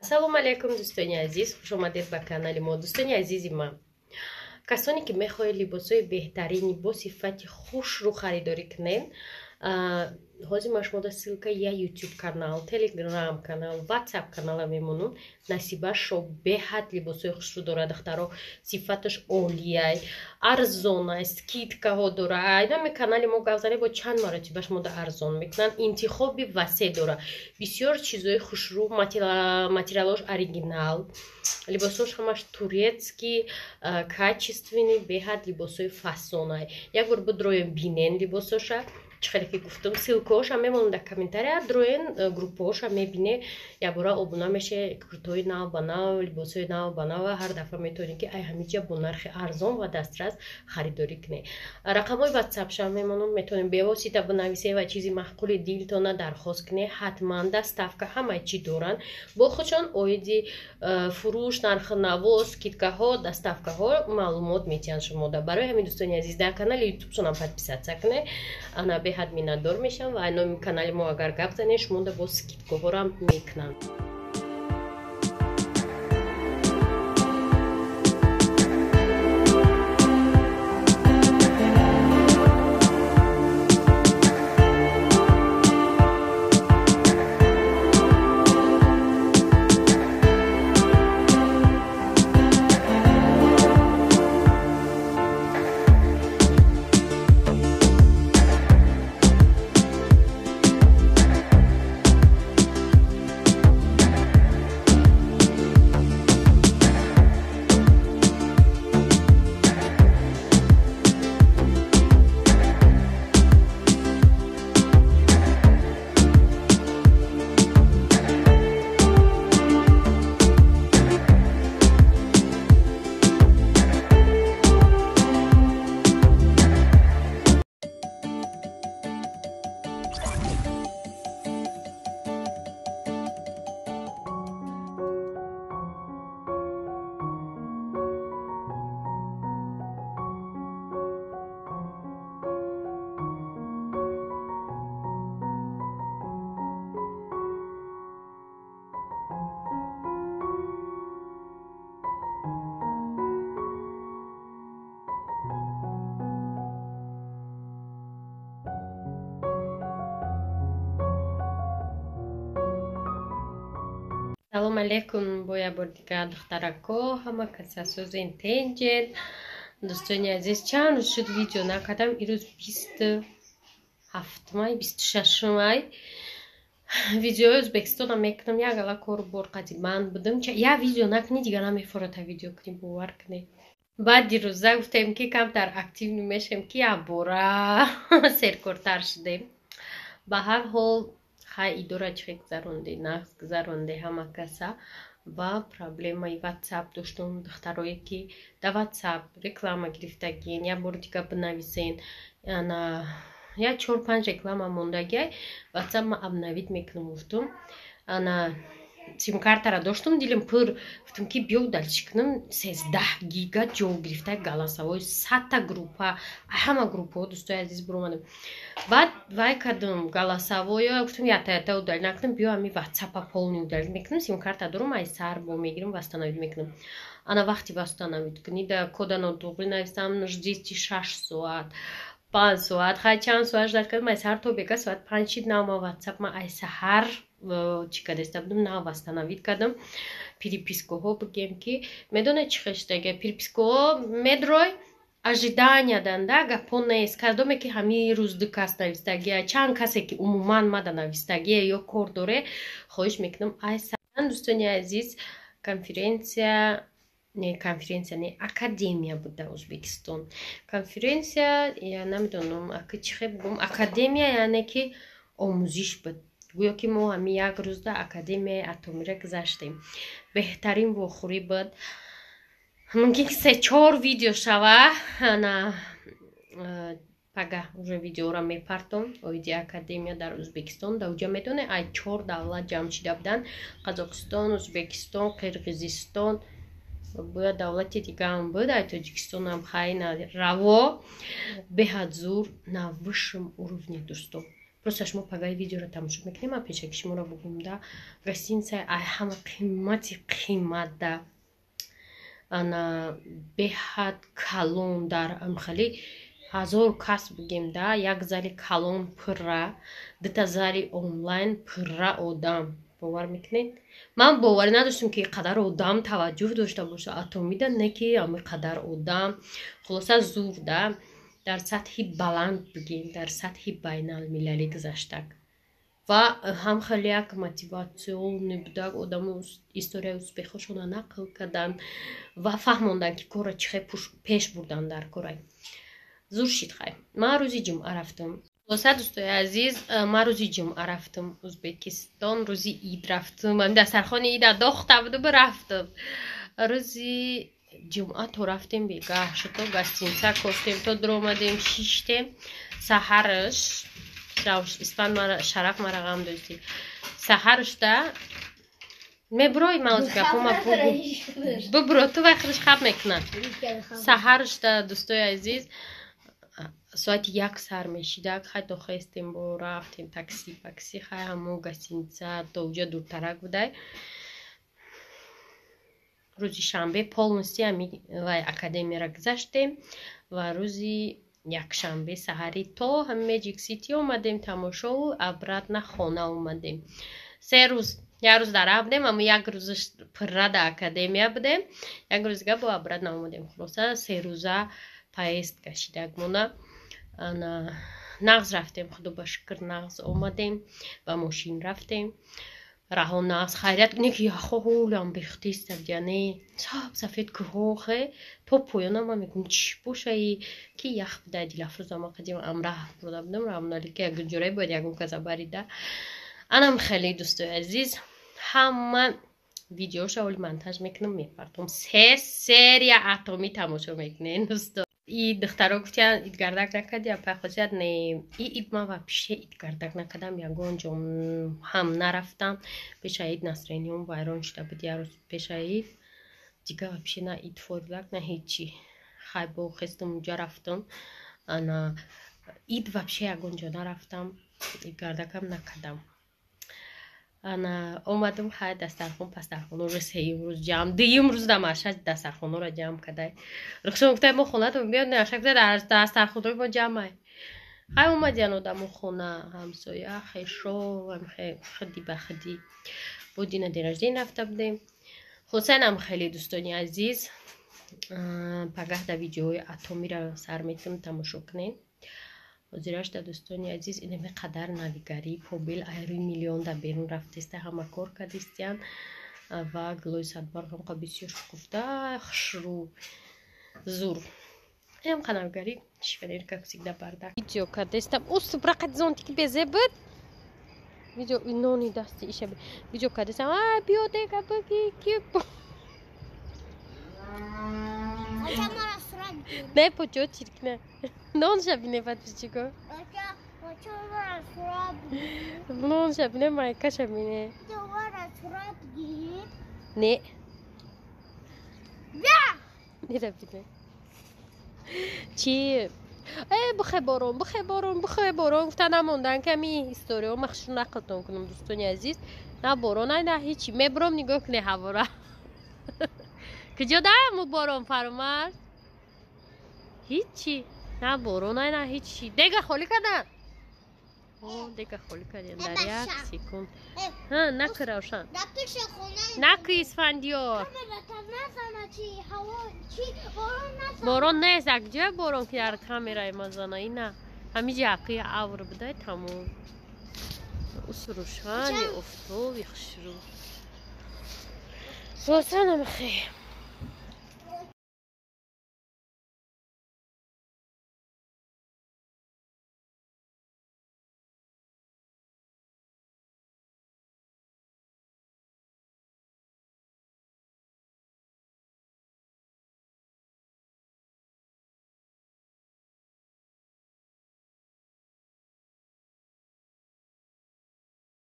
салом алейкум дӯстони азиз, хуш омадед ба канали мо. Дӯстони азизи ман, касоне ки мехоҳед либосои беҳтарини бо сифати хушру харидорӣ кунед, ҳозир ма шумо ссилка я ютуб канал, телеграм канал, ватсап канала мемонам. Насибашро беҳад либосои хушру дорад, духтаро сифаташ олия, арзон аст, скидкаҳо дора. Айнами канали мо гавзане бо чанд маротиба шумода арзон мекунанд, интихоби васеъ дора, бисёр чизои хушру, материалош оригинал, либосош ҳамаш турецкий, качественный, беҳад либосои фасонай. Як бор бидроем бинен либосоша, чӣ хеле ки гуфтам, силкаҳоша мемонад дар комментария, дроен группаҳоша мебине, якбора обуна меше, куртои нав ба нав, либосои нав ба нав, ҳар дафъа метавони ки ай ҳамиҷа бо нархи арзон ва дастрас харидорӣ кунед. Рақамҳои ватсапша мемонад, метавонед бевосита бинависед ва чизи маъқули дилтона дархост кунед. ҳатман доставка ҳамаи чӣ доранд, бо худшон оиди фурӯш, нархи наво, скидкаҳо, доставкаҳо маълумот метиҳанд шумода. Барои ҳамин дӯстони азиз, дар канали ютубшонам подписатсия кунед. Ана беҳад миннатдор мешам ва номи канали мо агар гап занед, шумода бо скидкаҳорам мекунанд. Салом алейкум, бо як бор дигар духтарако, ҳама каса сӯзен тенҷед. Дӯстони азиз, чанд рӯз шуд видео накардам, ирӯз 27-май, 26-май видеои Ӯзбекистонам мекунам. Як ала кору бор қади банд будам, як видео накунӣ дига намефората видео кунӣ, бовар кунед. Баъд дирӯза гуфтем ки камтар активни мешем ки як бора серкортар шудем. Ба ҳар ҳол хай идора чихе гузаронде, нағз гузаронде ҳама каса. Ва проблемаи ватсап доштум, духтарое ки да ватсап реклама гирифтагин, як бор дига бинависен, як 4-5 реклама мондагиай, ватсап ма обновит мекунам. Гуфтум симкартара доштум, дилим пур, гуфтум ки биё удалчи кунам, 13 гига ҷо гирифта галасавои 100 группа, ҳама группаҳо дӯстои азиз биромадам. Баъд вай кардам галасавоя, гуфтум ята удалӣ накунам, биё ҳами ватсапа полни удалӣ мекунам, симкарта дорам, айсар бо мегирам, вастановид мекунам. Ана вақти вастановид кунӣ, да кода нотуқ бинависам, ждите 6 соат, 5 соат, хай чанд соат ждат кардам, айсар то бега соат 5 шид нав ма ватсап ма айсаҳар чӣ кадаста будам, нав вастановид кардам. Перепискаҳо бигем ки медонед чӣ хештаги перепискаҳо медрой ожидания данда гапо нест. Кардоме ки ҳамин рӯз ду кас навистагия, чанд касе ки умуман мада навистагия ё кор доре, хоҳиш мекунам айсар. Дӯстони азиз, конференсия не, академия буд дар Ӯзбекистон. Конференсия, я намедонам чӣ хел бигӯм, академия яъне ки омӯзиш буд. гӯё ки мо ҳами як рӯз дар академияи атомира гузаштем. Беҳтарин вохӯрӣ буд. Мумкин ки 3-4 видео шава, пага уже видеора мепартом оиди академия дар Ӯзбекистон. Дар уҷа медоне ай 4 давлат ҷамъ шида буданд: Қазоқистон, Ӯзбекистон, Қирғизистон, бояд давлати дигаам буд, ай Тоҷикистонам хайна раво. Беҳад зур на высшем уровне дӯстон. просто шумо пагаи видеоро тамошо мекунем. Ман пешакишиморо бугум да. Гостиница ай ҳама қимат да. Ана беҳад калон дар амхали 1000 кас бугем да. Як зали калон пурра, дута зали онлайн пурра одам. бовар мекунед? Ман боварӣ надоштам ки қадар одам таваҷҷӯҳ дошта боша. Атомида не ки ами қадар одам. Хулоса зур да. Дар сатҳи баланд бугем, дар сатҳи байналмилалӣ гузаштак. Ва ҳам хеле як мотиватсиони будак, одамо историяи успехошона нақл кардан ва фаҳмондан ки корро чӣ хел пеш бурдан дар корай. Зур шид хай. Ман рӯзи ҷумъа рафтам. Хулоса дӯстои азиз, ман рӯзи ҷумъа рафтам Ӯзбекистон, рӯзи ид рафтам. Ман дастархони ида дохта будам рафтам. Рӯзи ҷумъа то рафтем бегаҳ шуто гостиница костем то дуромадем шиштем саҳараш испан шараф марағам дошти саҳараш да меброи маузгапома бубро ту вай худаш хаб мекунад саҳараш да дӯстои азиз соати 1 сар мешидак хай то хестем бо рафтем такси хай ҳамо гостиница то уҷа дуртарак будай. Рӯзи шанбе полностью ами вай академияра гузаштем ва рӯзи якшанбе саҳари то ҳами Magic City омадем тамошову обратно хона омадем. 3 рӯз, як рӯз дар будем, ама як рӯзаш пурра да академия будем, як рӯз дига бо обратно омадем. Хулоса 3 рӯза поезд кашидак мона. Нағз рафтем, худо ба шукр нағз омадем, ба мошин рафтем. Раҳо нағз хайрият не ки яхо ҳолам бехтистад яъне сафед кӯҳохе то поёна ман мегӯм чӣ бошаи ки ях буда дилафрӯз ама қадим амра бурда будам рамналика ягон ҷораи бояд ягон каза барида анам хеле дӯстои азиз ҳама видеоша оли монтаж мекунам мепартом 3 серия атомӣ тамошо мекунем дӯсто. И духтаро гуфтиян ид гардак накарди апа хосият не и ид ман вообще ид гардак накардам ягон ҷо ҳам нарафтам пеша ид настроениям вайрон шуда буд як рӯз пеша ид дига вообще на ид форилак на ҳечи хай бо хестам уҷа рафтам ана ид вообще ягон ҷо нарафтам ид гардакам накардам. Ана омадам хай дастархон пастархонро сеюм рӯз ҷамъ дуюм рӯз да маша дастархонро ҷамъ кадай рухшон гуфтай мо хонатон биёд наша гуфтай дастархонро мо ҷамъай хай омадиян одамо хона ҳамсоя хешо хиди ба хиди бо дина ден ражден рафта будем. хусайнам хеле дӯстони азиз пагаҳ да видеоҳои атомиро сар метавонед тамошо кунед. ҳозирашда дӯстони азиз инаме қадар навигарӣ побел айрӯи миллион да берун рафтеста ҳама кор кардистиян ва гулои садбарғам қа бисёр шукуфта хушрӯ зур ям қа навигарӣ шифенерка всегда бардак видео кардестам ус брақат зонтики безе буд видео нони дасти иша видео кардестам биё дега баги ки не почо чиркне нон шабине патичико нон шабине майка шабине не нерабине чи бухе борон гуфта намондан ками историо махшур нақлтон кунам дӯстони азиз на борон ай на ҳечи мебурам нигоҳ куне ҳавора куҷо дааму борон фармад ҳичи на борон ай на ҳичи дега холӣ кардан дега холӣ кардан дар як секунд наку равшан наку исфандиёр борон нест якҷоя борон ки дар камераи мазана ина ҳамиҷи ҳаққи авр будай тамом усрушани офтоби хушрӯ хосанам хе